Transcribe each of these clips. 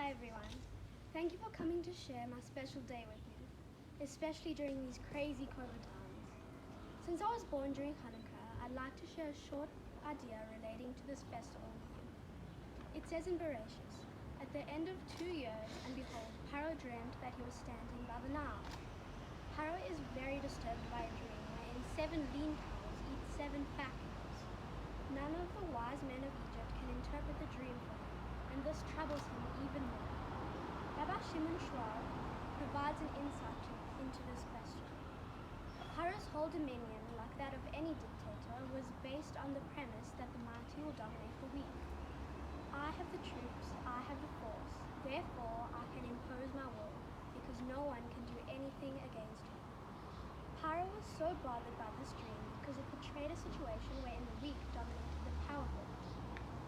Hi everyone. Thank you for coming to share my special day with me, especially during these crazy COVID times. Since I was born during Hanukkah, I'd like to share a short idea relating to this festival with you. It says in Bereshit, at the end of 2 years, and behold, Paro dreamt that he was standing by the Nile. Paro is very disturbed by a dream wherein 7 lean cows eat 7 fat cows. None of the wise men of Egypt can interpret the dream for him, and this troubles him even more. Rabbi Shimon Schwab provides an insight into this question. Paro's whole dominion, like that of any dictator, was based on the premise that the mighty will dominate the weak. I have the troops, I have the force, therefore I can impose my will, because no one can do anything against me. Paro was so bothered by this dream because it portrayed a situation wherein the weak dominated the powerful.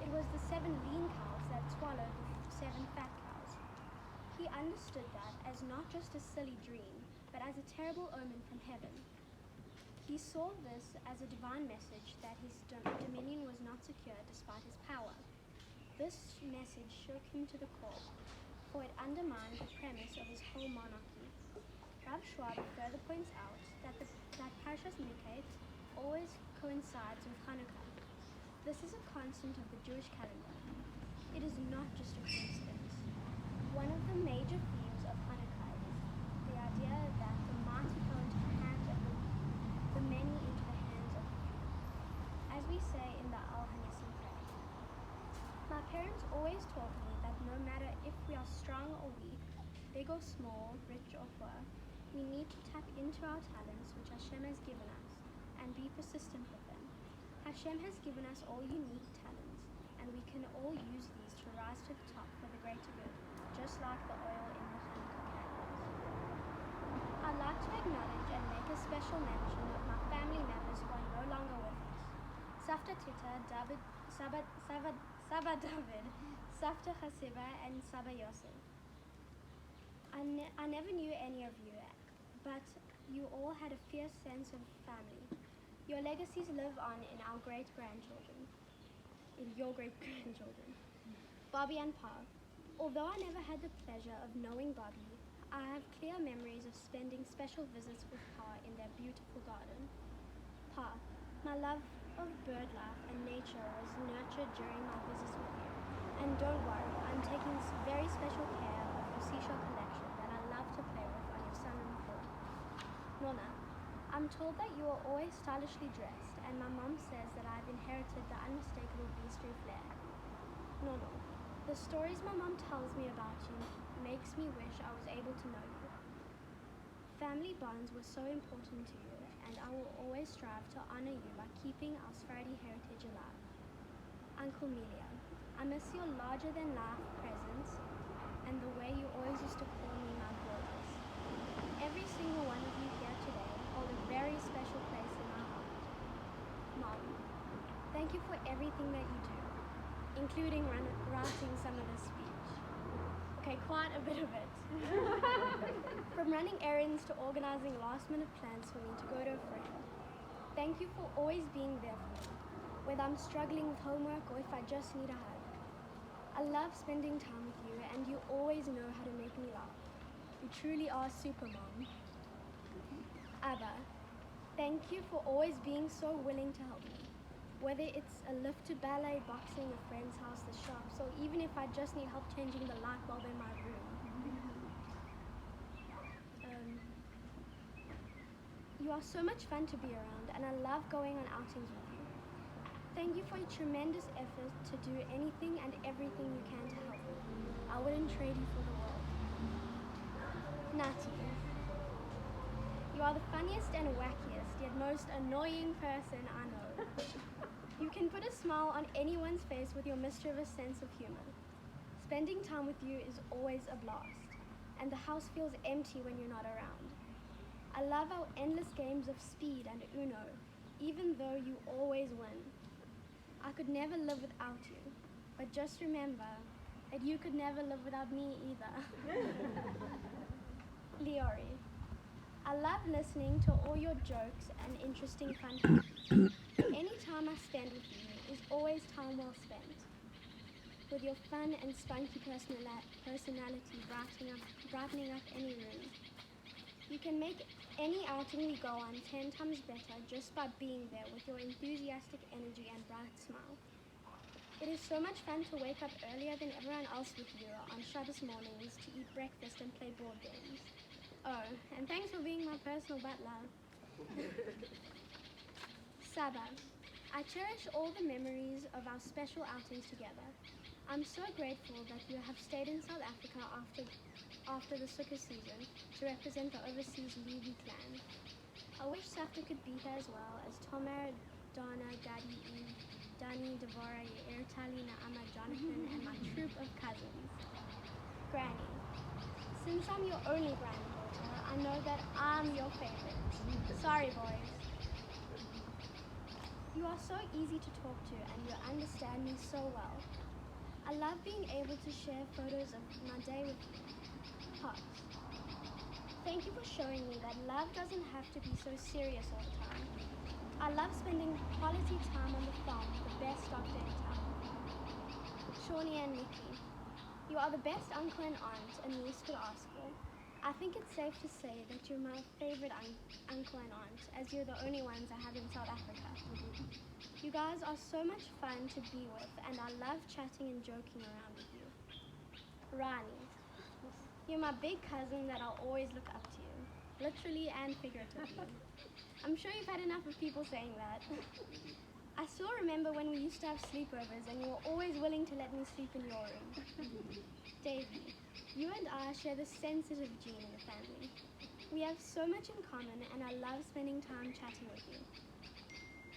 It was the 7 lean cows that swallowed the 7 fat cows. He understood that as not just a silly dream, but as a terrible omen from heaven. He saw this as a divine message that his dominion was not secure despite his power. This message shook him to the core, for it undermined the premise of his whole monarchy. Rav Schwab further points out that Parshas Miketz always coincides with Hanukkah. This is a constant of the Jewish calendar. It is not just a coincidence. One of the major themes of Hanukkah is the idea that the mighty go into the hands of the weak, the many into the hands of the few. As we say in the Al Hanissim prayer. My parents always taught me that no matter if we are strong or weak, big or small, rich or poor, we need to tap into our talents which Hashem has given us and be persistent with them. Hashem has given us all unique talents, and we can all use these to rise to the top for the greater good, just like the oil in the Hanukkah candles. I'd like to acknowledge and make a special mention of my family members who are no longer with us. Safta Tita, Saba David, Safta Chasiba, and Saba Yosef. I never knew any of you, but you all had a fierce sense of family. Your legacies live on in our great-grandchildren, in your great-grandchildren, Bobby and Pa. Although I never had the pleasure of knowing Bobby, I have clear memories of spending special visits with Pa in their beautiful garden. Pa, my love of bird life and nature was nurtured during my visits with you. And don't worry, I'm taking very special care of your seashell collection that I love to play with on your sunroom floor. Nona, I'm told that you are always stylishly dressed, and my mom says that I've inherited the unmistakable bistro flair. Nono, the stories my mom tells me about you makes me wish I was able to know you. Family bonds were so important to you, and I will always strive to honor you by keeping our Sephardi heritage alive. Uncle Melia, I miss your larger-than-life presence and the way you always used to call me my gorgeous. Every single one of you here today hold a very special place in my heart. Mom, thank you for everything that you do, including writing some of this speech. Okay, quite a bit of it. From running errands to organizing last-minute plans for me to go to a friend. Thank you for always being there for me, whether I'm struggling with homework or if I just need a hug. I love spending time with you, and you always know how to make me laugh. You truly are super mom. Abba, thank you for always being so willing to help me. Whether it's a lift to ballet, boxing, a friend's house, the shops, or even if I just need help changing the light bulb in my room. You are so much fun to be around, and I love going on outings with you. Thank you for your tremendous effort to do anything and everything you can to help me. I wouldn't trade you for the world. Nati, you are the funniest and wackiest, yet most annoying person I know. You can put a smile on anyone's face with your mischievous sense of humor. Spending time with you is always a blast, and the house feels empty when you're not around. I love our endless games of speed and Uno, even though you always win. I could never live without you, but just remember that you could never live without me either. Leori, I love listening to all your jokes and interesting fun facts. Any time I spend with you is always time well spent. with your fun and spunky personality brightening up any room. You can make any outing we go on 10 times better just by being there with your enthusiastic energy and bright smile. It is so much fun to wake up earlier than everyone else with you on Shabbos mornings to eat breakfast and play board games. Oh, and thanks for being my personal butler. Saba, I cherish all the memories of our special outings together. I'm so grateful that you have stayed in South Africa after the Sukkot season to represent the overseas Levi clan. I wish Safta could be here as well as Tomer, Donna, Daddy, Eve, Danny, Devorah, Yair, Tali, Naama, Jonathan, and my troop of cousins. Granny, since I'm your only granddaughter, I know that I'm your favorite. Sorry, boys. You are so easy to talk to and you understand me so well. I love being able to share photos of my day with you. Pops, thank you for showing me that love doesn't have to be so serious all the time. I love spending quality time on the farm with the best doctor in town. Shawnee and Nikki, you are the best uncle and aunt a niece could ask for. I think it's safe to say that you're my favorite uncle and aunt, as you're the only ones I have in South Africa. You guys are so much fun to be with, and I love chatting and joking around with you. Rani, you're my big cousin that I'll always look up to you, literally and figuratively. I'm sure you've had enough of people saying that. I still remember when we used to have sleepovers and you were always willing to let me sleep in your room. Davey, you and I share the sensitive gene in the family. We have so much in common and I love spending time chatting with you.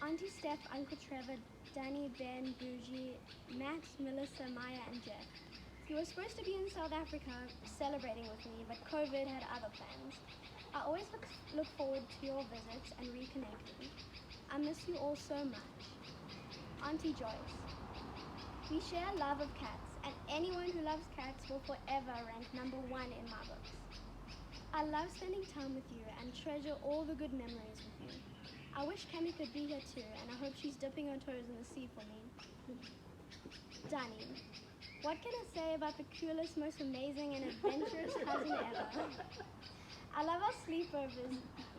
Auntie Steph, Uncle Trevor, Danny, Ben, Bougie, Matt, Melissa, Maya, and Jeff. You were supposed to be in South Africa celebrating with me, but COVID had other plans. I always look forward to your visits and reconnecting. I miss you all so much. Auntie Joyce, we share a love of cats, and anyone who loves cats will forever rank #1 in my books. I love spending time with you and treasure all the good memories with you. I wish Cami could be here too, and I hope she's dipping her toes in the sea for me. Danny, what can I say about the coolest, most amazing, and adventurous cousin ever? I love our sleepovers,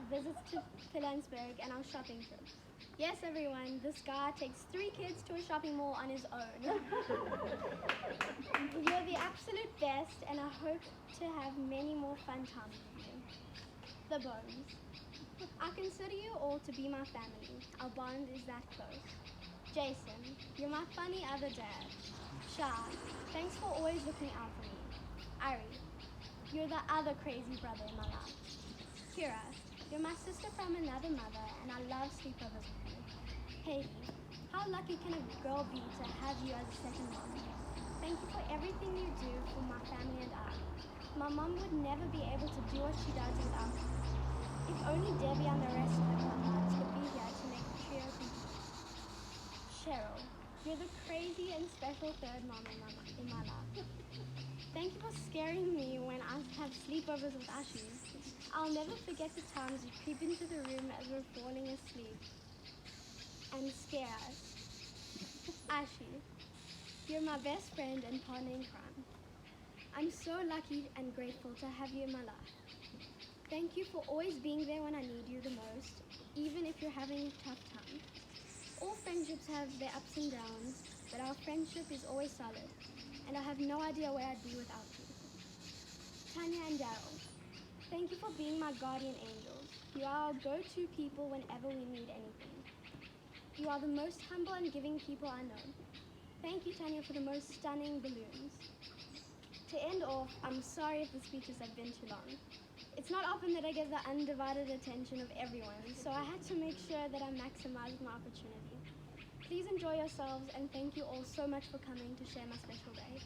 visits to Pilansberg, and our shopping trips. Yes, everyone, this guy takes 3 kids to a shopping mall on his own. You're the absolute best, and I hope to have many more fun times with you. The Bones. I consider you all to be my family. Our bond is that close. Jason, you're my funny other dad. Shah, thanks for always looking out for me. Ari, you're the other crazy brother in my life. Kira, you're my sister from another mother, and I love sleepovers with you. Haiti, how lucky can a girl be to have you as a second mom? Thank you for everything you do for my family and I. My mom would never be able to do what she does without you. If only Debbie and the rest of the mothers could be here to make the trio complete. Cheryl, you're the crazy and special third mom in my life. Thank you for scaring me when I have sleepovers with Ashi. I'll never forget the times you creep into the room as we're falling asleep and scare us. Ashi, you're my best friend and partner in crime. I'm so lucky and grateful to have you in my life. Thank you for always being there when I need you the most, even if you're having a tough time. All friendships have their ups and downs, but our friendship is always solid, and I have no idea where I'd be without you. Tanya and Daryl, thank you for being my guardian angels. You are our go-to people whenever we need anything. You are the most humble and giving people I know. Thank you, Tanya, for the most stunning balloons. To end off, I'm sorry if the speeches have been too long. It's not often that I get the undivided attention of everyone, so I had to make sure that I maximized my opportunity. Please enjoy yourselves, and thank you all so much for coming to share my special day.